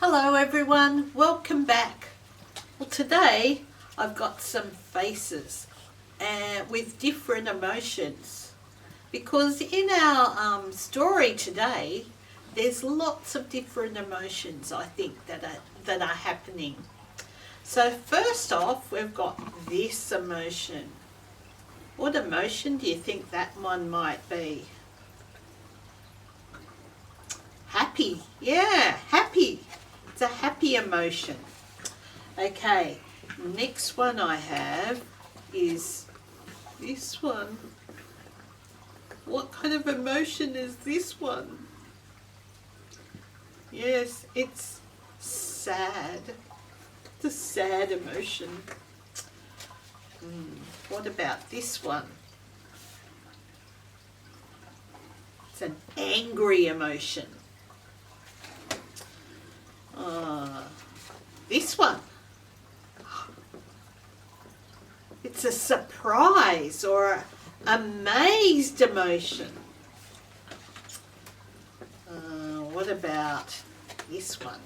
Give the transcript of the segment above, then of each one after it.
Hello everyone, welcome back. Well, today I've got some faces with different emotions, because in our story today there's lots of different emotions I think that are happening. So first off, we've got this emotion. What emotion do you think that one might be? Happy. Yeah, happy. It's a happy emotion. Okay, next one I have is this one. What kind of emotion is this one? Yes, it's sad. It's a sad emotion. What about this one? It's an angry emotion. This one. It's a surprise or amazed emotion. What about this one?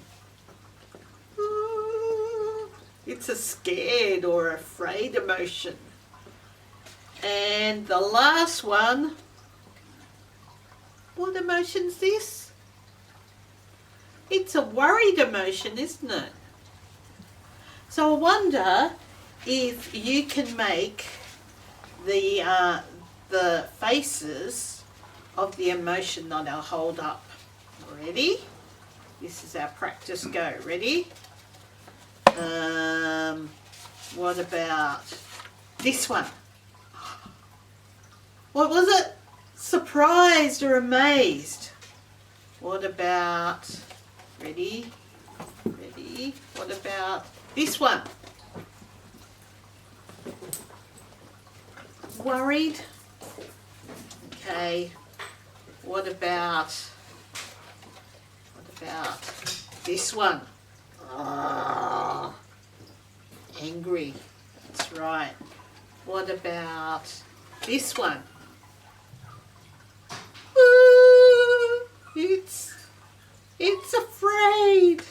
It's a scared or afraid emotion. And the last one, what emotion's this? It's a worried emotion, isn't it? So I wonder if you can make the faces of the emotion that I'll hold up. Ready? This is our practice go. Ready? What about this one? What was it? Surprised or amazed? What about, ready? Ready? What about this one? Worried? Okay. What about this one? Angry. That's right. What about this one? It's afraid.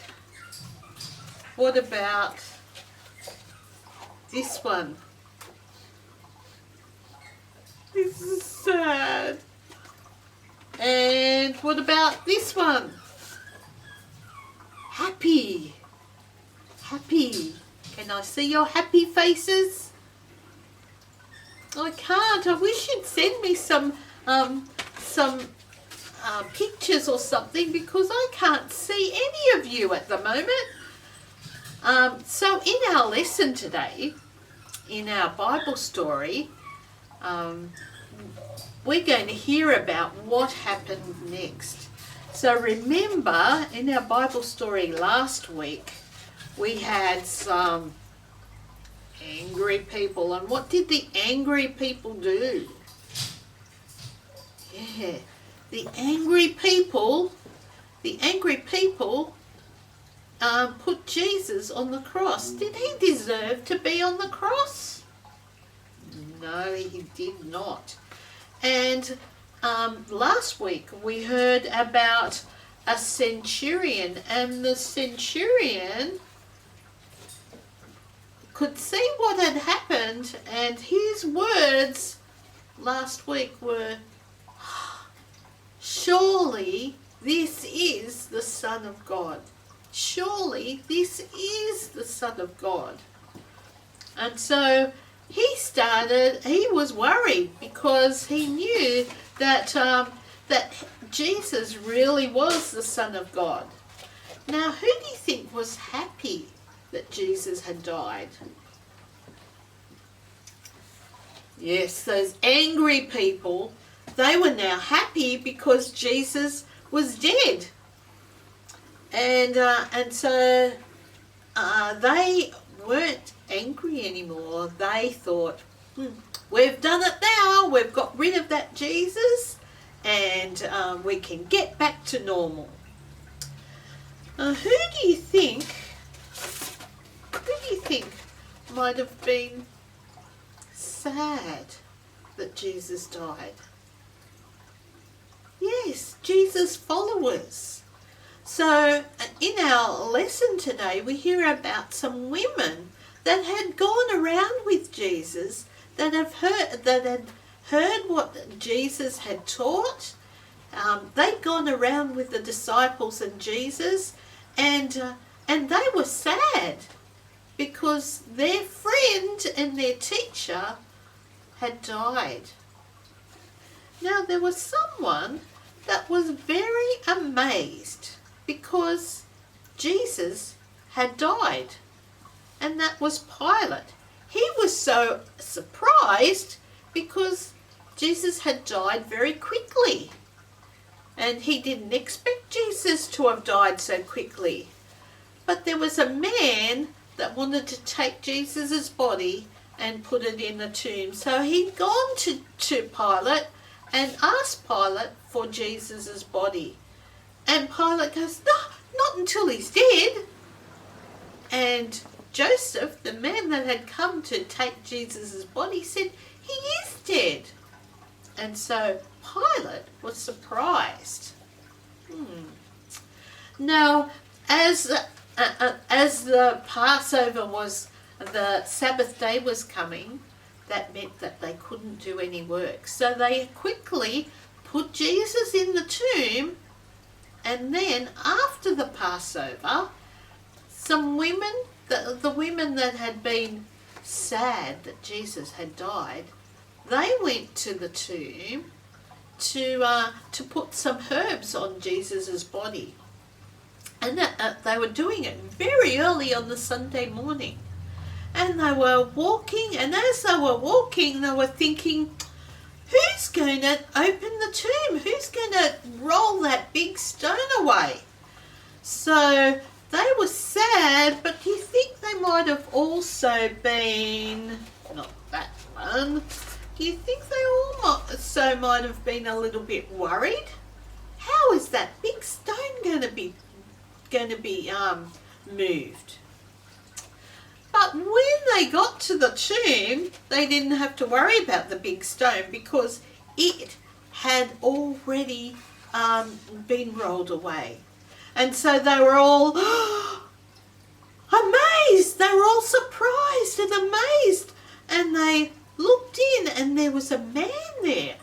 What about this one? This is sad. And what about this one? Happy. Happy. Can I see your happy faces? I can't. I wish you'd send me some pictures or something, because I can't see any of you at the moment. So in our lesson today, in our Bible story, we're going to hear about what happened next. So remember, in our Bible story last week, we had some angry people. And what did the angry people do? Yeah, the angry people put Jesus on the cross. Did he deserve to be on the cross? No, he did not. And last week we heard about a centurion, and the centurion could see what had happened, and his words last week were, "Surely this is the Son of God. Surely this is the Son of God." And so he was worried, because he knew that Jesus really was the Son of God. Now, who do you think was happy that Jesus had died? Yes, those angry people, they were now happy because Jesus was dead. And so they weren't angry anymore. They thought, we've done it now, we've got rid of that Jesus, and we can get back to normal. Who do you think might have been sad that Jesus died? Yes, Jesus' followers. So in our lesson today, we hear about some women that had gone around with Jesus, that had heard what Jesus had taught. They'd gone around with the disciples and Jesus, and they were sad because their friend and their teacher had died. Now there was someone that was very amazed because Jesus had died, and that was Pilate. He was so surprised because Jesus had died very quickly, and he didn't expect Jesus to have died so quickly. But there was a man that wanted to take Jesus' body and put it in the tomb. So he'd gone to Pilate and asked Pilate for Jesus' body. And Pilate goes, no, not until he's dead. And Joseph, the man that had come to take Jesus' body, said, he is dead. And so Pilate was surprised. Now, as the Passover was, the Sabbath day was coming, that meant that they couldn't do any work. So they quickly put Jesus in the tomb, and then after the Passover, some women, the women that had been sad that Jesus had died, they went to the tomb to put some herbs on Jesus' body. And they were doing it very early on the Sunday morning. And they were walking, and as they were walking, they were thinking, who's going to open the tomb? Who's going to roll that big stone away? So they were sad, but do you think they might have also been, not that one, do you think they also might have been a little bit worried? How is that big stone going to be moved? But when they got to the tomb, they didn't have to worry about the big stone because it had already been rolled away. And so they were all amazed. They were all surprised and amazed. And they looked in, and there was a man there.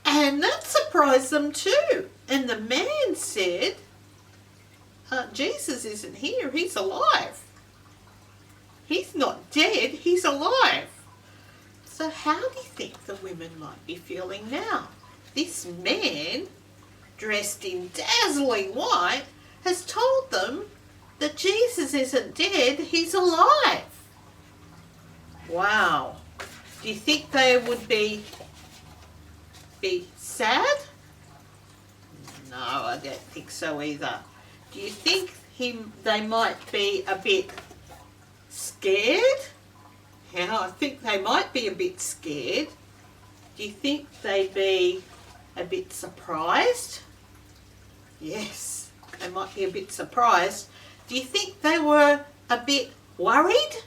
And that surprised them too. And the man said, Jesus isn't here, he's alive. He's not dead, he's alive. So how do you think the women might be feeling now? This man, dressed in dazzling white, has told them that Jesus isn't dead, he's alive. Wow. Do you think they would be sad? No, I don't think so either. Do you think they might be a bit scared? Yeah, I think they might be a bit scared. Do you think they'd be a bit surprised? Yes, they might be a bit surprised. Do you think they were a bit worried?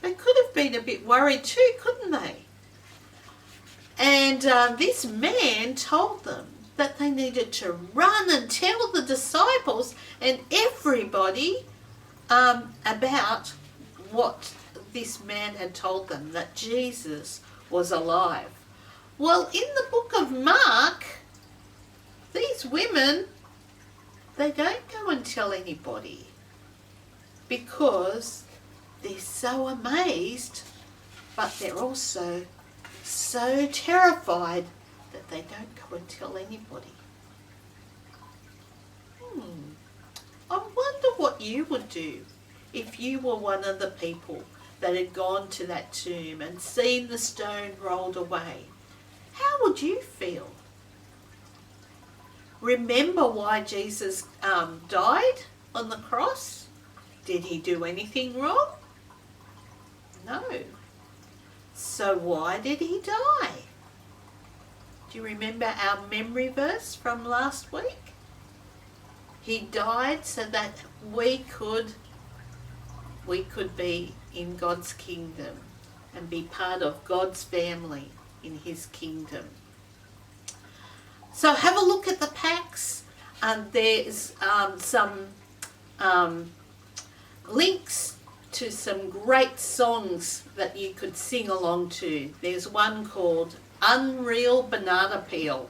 They could have been a bit worried too, couldn't they? And this man told them that they needed to run and tell the disciples and everybody about what this man had told them, that Jesus was alive. Well, in the book of Mark, these women, they don't go and tell anybody because they're so amazed, but they're also so terrified that they don't go and tell anybody. I wonder what you would do if you were one of the people that had gone to that tomb and seen the stone rolled away. How would you feel? Remember why Jesus died on the cross? Did he do anything wrong? No. So why did he die? Do you remember our memory verse from last week? He died so that we could be in God's kingdom and be part of God's family in his kingdom. So have a look at the packs. there's some links to some great songs that you could sing along to. There's one called Unreal Banana Peel.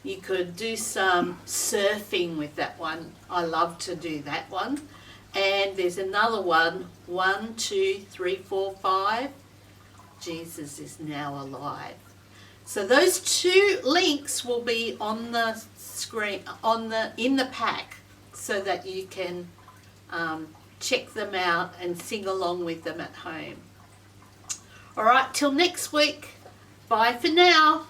You could do some surfing with that one. I love to do that one. And there's another one, 1, 2, 3, 4, 5. Jesus is now alive. So those 2 links will be on the screen, in the pack, so that you can check them out and sing along with them at home. All right, till next week. Bye for now.